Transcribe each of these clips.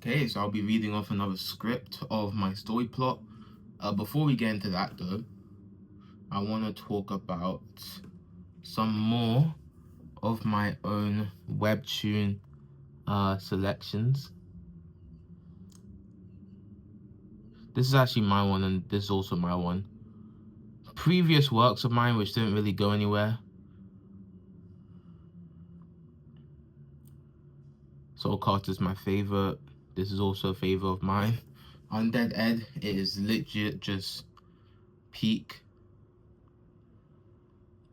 Okay, so I'll be reading off another script of my story plot. Before we get into that though, I want to talk about some more of my own webtoon selections. This is actually my one, and this is also my one. Previous works of mine which didn't really go anywhere. Soul Cast is my favorite. This is also a favorite of mine. Undead Ed is legit just peak.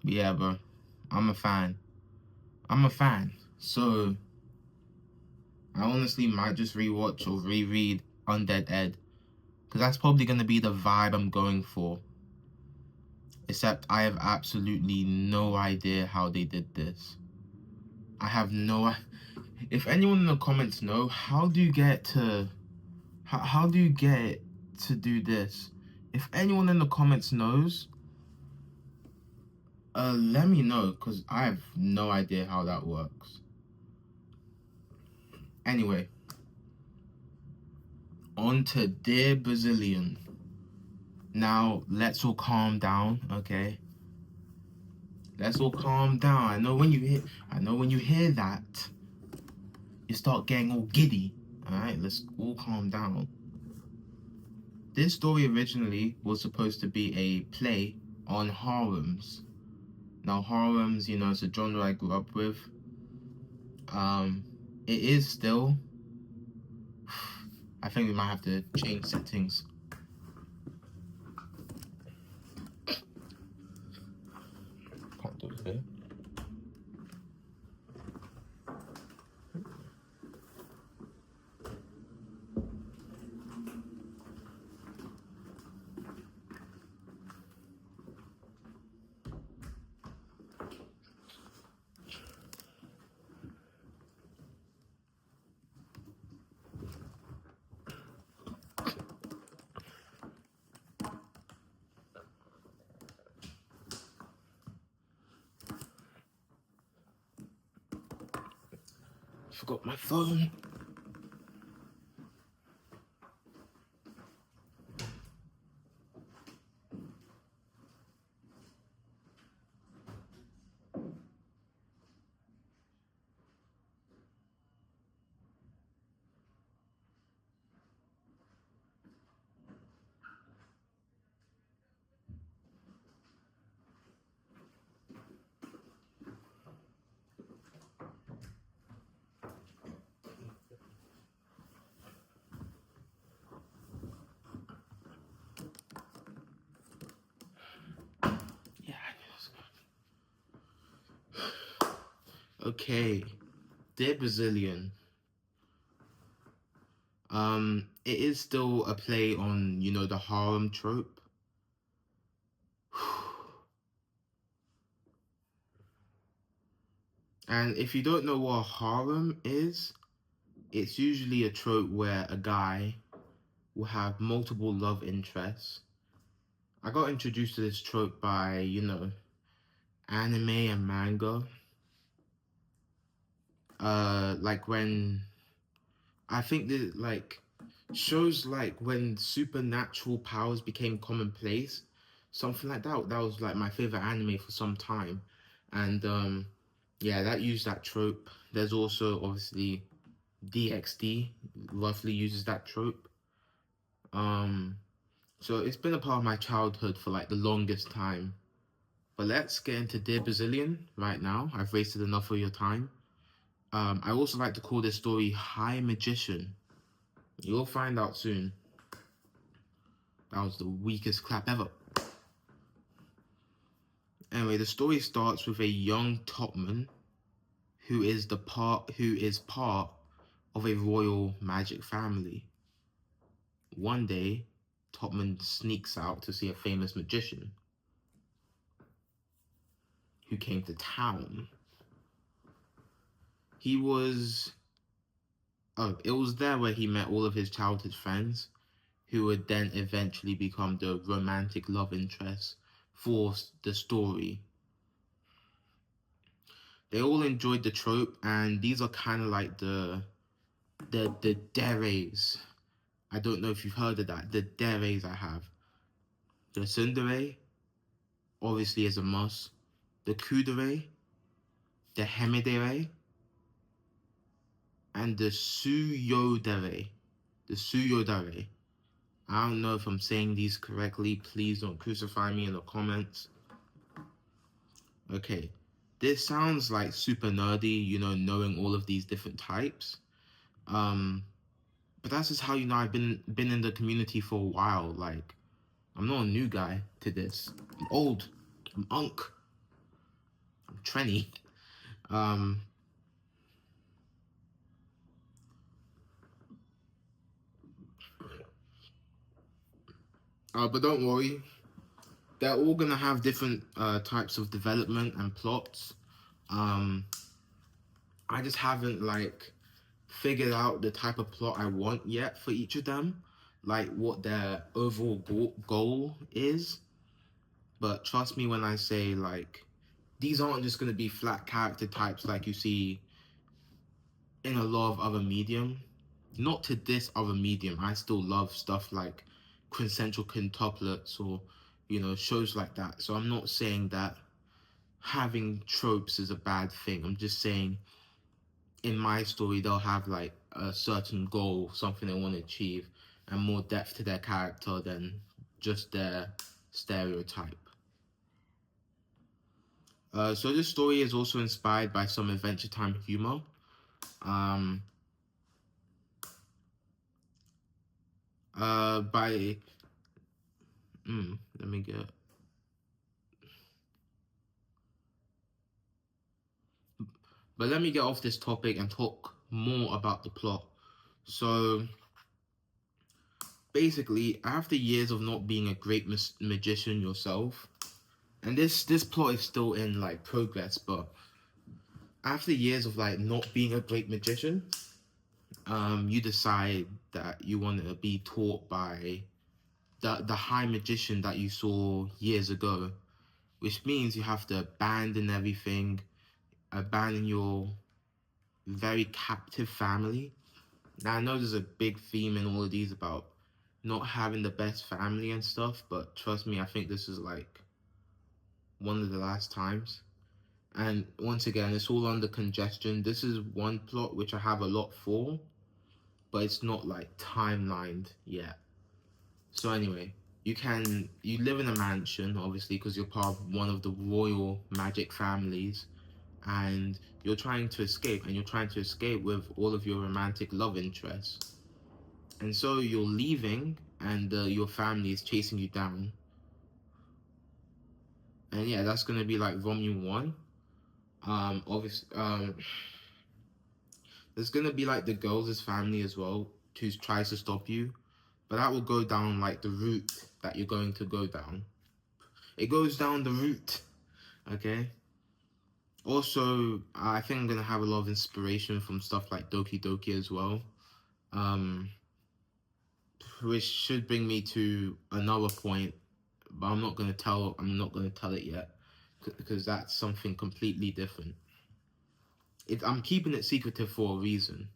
Yeah, bro. I'm a fan. So I honestly might just rewatch or reread Undead Ed, because that's probably going to be the vibe I'm going for. Except I have absolutely no idea how they did this. I have no... If anyone in the comments know, how do you get to... How do you get to do this? If anyone in the comments knows, let me know, because I have no idea how that works. Anyway, on to Dear Brazilian. Now, let's all calm down, okay? Let's all calm down. I know when you hear that, you start getting all giddy. Alright, let's all calm down. This story originally was supposed to be a play on harems. Now harems, you know, it's a genre I grew up with. It is still. I think we might have to change settings. Can't do it here. Forgot my phone. Okay, Dear Brazilian. It is still a play on, you know, the harem trope. And if you don't know what a harem is, it's usually a trope where a guy will have multiple love interests. I got introduced to this trope by, you know, anime and manga. Like when I think that like shows like when supernatural powers became commonplace, something like that. That was like my favorite anime for some time, and yeah, that used that trope. There's also obviously DxD roughly uses that trope. So it's been a part of my childhood for like the longest time. But let's get into Dear Brazilian right now. I've wasted enough of your time. I also like to call this story High Magician. You'll find out soon. That was the weakest clap ever. Anyway, the story starts with a young topman who is part of a royal magic family. One day, Topman sneaks out to see a famous magician who came to town. It was there where he met all of his childhood friends, who would then eventually become the romantic love interest for the story. They all enjoyed the trope, and these are kind of like the the deres. I don't know if you've heard of that. The deres I have. The tsundere, obviously is a must. The kudere, the hemedere, and the suyodere. The suyodare. I don't know if I'm saying these correctly. Please don't crucify me in the comments. Okay. This sounds like super nerdy, you know, knowing all of these different types. But that's just how, you know, I've been in the community for a while. Like, I'm not a new guy to this. I'm old. I'm unk. I'm trenny. But don't worry. They're all gonna have different types of development and plots. I just haven't like figured out the type of plot I want yet for each of them, like what their overall goal is. But trust me when I say, like, these aren't just going to be flat character types like you see in a lot of other medium. Not to this other medium. I still love stuff like quintessential quintuplets or, you know, shows like that. So I'm not saying that having tropes is a bad thing. I'm just saying in my story they'll have like a certain goal, something they want to achieve, and more depth to their character than just their stereotype. So this story is also inspired by some Adventure Time humor. Let me get. But let me get off this topic and talk more about the plot. So basically, after years of not being a great magician yourself, and this plot is still in like progress, but after years of like not being a great magician, you decide that you want to be taught by the high magician that you saw years ago, which means you have to abandon everything, abandon your very captive family. Now I know there's a big theme in all of these about not having the best family and stuff, but trust me, I think this is like one of the last times. And once again, it's all under congestion. This is one plot which I have a lot for, but it's not like timelined yet. So anyway, you live in a mansion, obviously, because you're part of one of the royal magic families, and you're trying to escape, and you're trying to escape with all of your romantic love interests. And so you're leaving, and your family is chasing you down. And yeah, that's gonna be like Volume 1. Obviously, there's gonna be like the girls' family as well, who tries to stop you, but that will go down like the route that you're going to go down. It goes down the route, okay? Also, I think I'm gonna have a lot of inspiration from stuff like Doki Doki as well, which should bring me to another point, but I'm not gonna tell it yet, because that's something completely different. I'm keeping it secretive for a reason.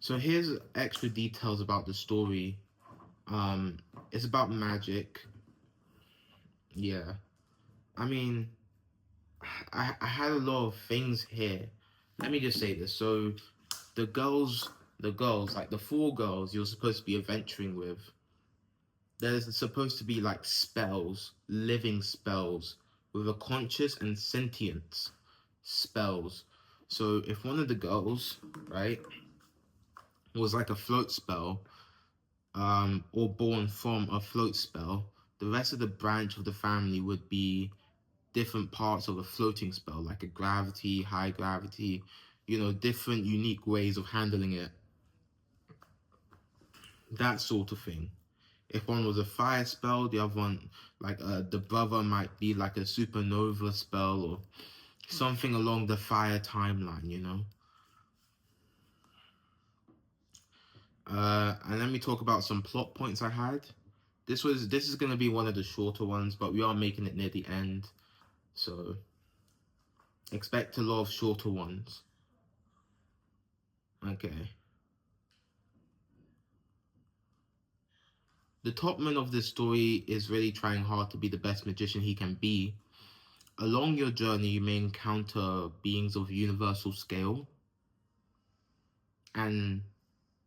So here's extra details about the story. It's about magic. Yeah. I mean, I had a lot of things here. Let me just say this. So the girls, like the 4 girls you're supposed to be adventuring with, there's supposed to be like spells, living spells, with a conscious and sentience spells. So if one of the girls, right, was like a float spell, or born from a float spell, the rest of the branch of the family would be different parts of a floating spell, like a gravity, high gravity, you know, different unique ways of handling it. That sort of thing. If one was a fire spell, the other one, like the brother might be like a supernova spell or something along the fire timeline, you know? And let me talk about some plot points I had. This is gonna be one of the shorter ones, but we are making it near the end, so expect a lot of shorter ones. Okay. the Topman of this story is really trying hard to be the best magician he can be. Along your journey, you may encounter beings of universal scale and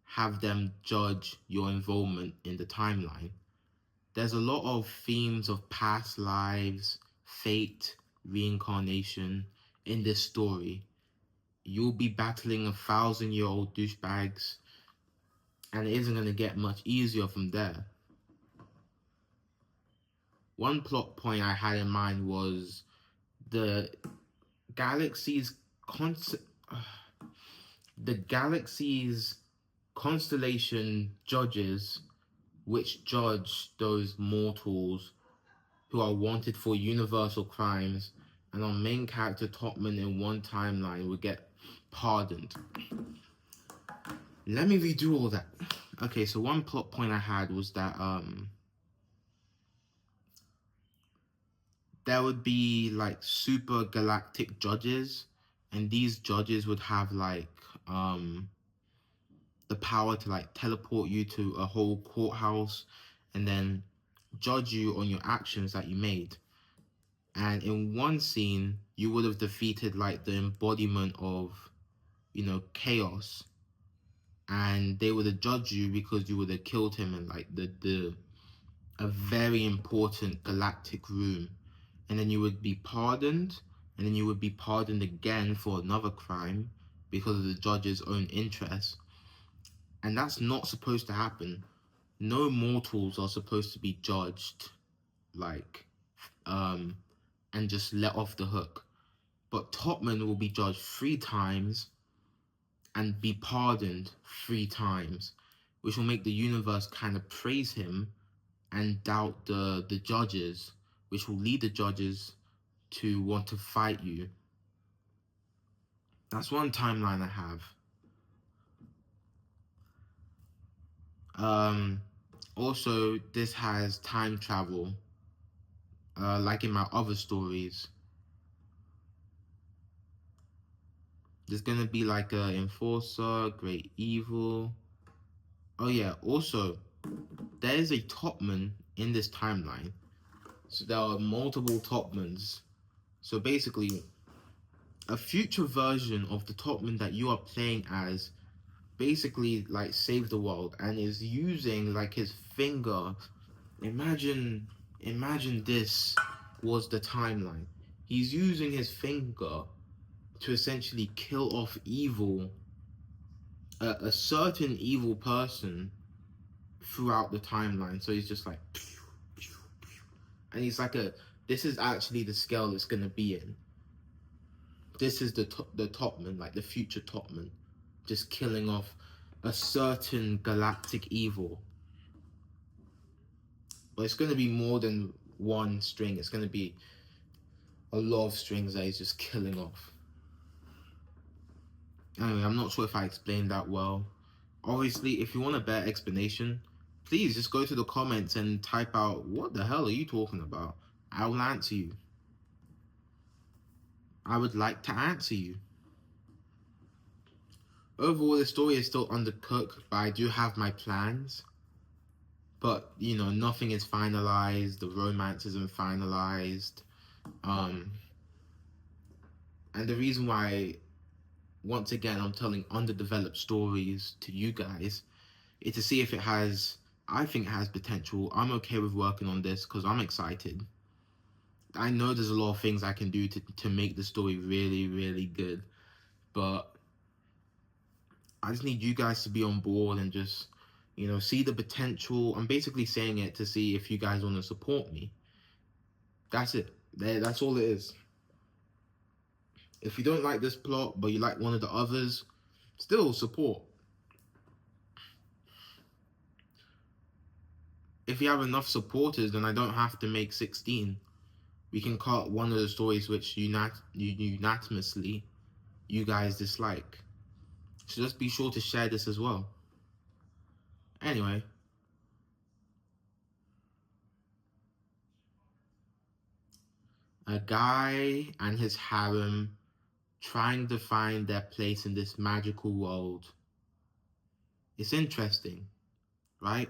have them judge your involvement in the timeline. There's a lot of themes of past lives, fate, reincarnation in this story. You'll be battling 1,000-year-old douchebags, and it isn't going to get much easier from there. One plot point I had in mind was the galaxy's constellation judges, which judge those mortals who are wanted for universal crimes, and our main character Topman in one timeline would get pardoned. Let me redo all that. Okay, so one plot point I had was that there would be like super galactic judges, and these judges would have like the power to like teleport you to a whole courthouse and then judge you on your actions that you made. And in one scene, you would have defeated like the embodiment of, chaos, and they would have judged you because you would have killed him in like a very important galactic room. And then you would be pardoned, and then you would be pardoned again for another crime because of the judge's own interest. And that's not supposed to happen. No mortals are supposed to be judged and just let off the hook. But Topman will be judged 3 times and be pardoned 3 times, which will make the universe kind of praise him and doubt the judges, which will lead the judges to want to fight you. That's one timeline I have. Also, this has time travel, like in my other stories. There's gonna be like a enforcer, great evil. Oh yeah, also, there is a Topman in this timeline. So there are multiple Topmans. So basically, a future version of the Topman that you are playing as basically like save the world and is using like his finger. Imagine this was the timeline. He's using his finger to essentially kill off evil, a certain evil person throughout the timeline. So he's just like, and he's like this is actually the scale it's gonna be in. This is the Topman, like the future Topman, just killing off a certain galactic evil. But it's going to be more than one string. It's going to be a lot of strings that he's just killing off. Anyway, I'm not sure if I explained that well. Obviously, if you want a better explanation, please just go to the comments and type out, what the hell are you talking about? I will answer you. I would like to answer you. Overall, the story is still undercooked, but I do have my plans. But, nothing is finalized. The romance isn't finalized. And the reason why, once again, I'm telling underdeveloped stories to you guys is to see if I think it has potential. I'm okay with working on this because I'm excited. I know there's a lot of things I can do to make the story really, really good. But I just need you guys to be on board and just, see the potential. I'm basically saying it to see if you guys want to support me. That's it. That's all it is. If you don't like this plot, but you like one of the others, still support. If you have enough supporters, then I don't have to make 16. We can cut one of the stories which unanimously you guys dislike. So just be sure to share this as well. Anyway. A guy and his harem trying to find their place in this magical world. It's interesting, right?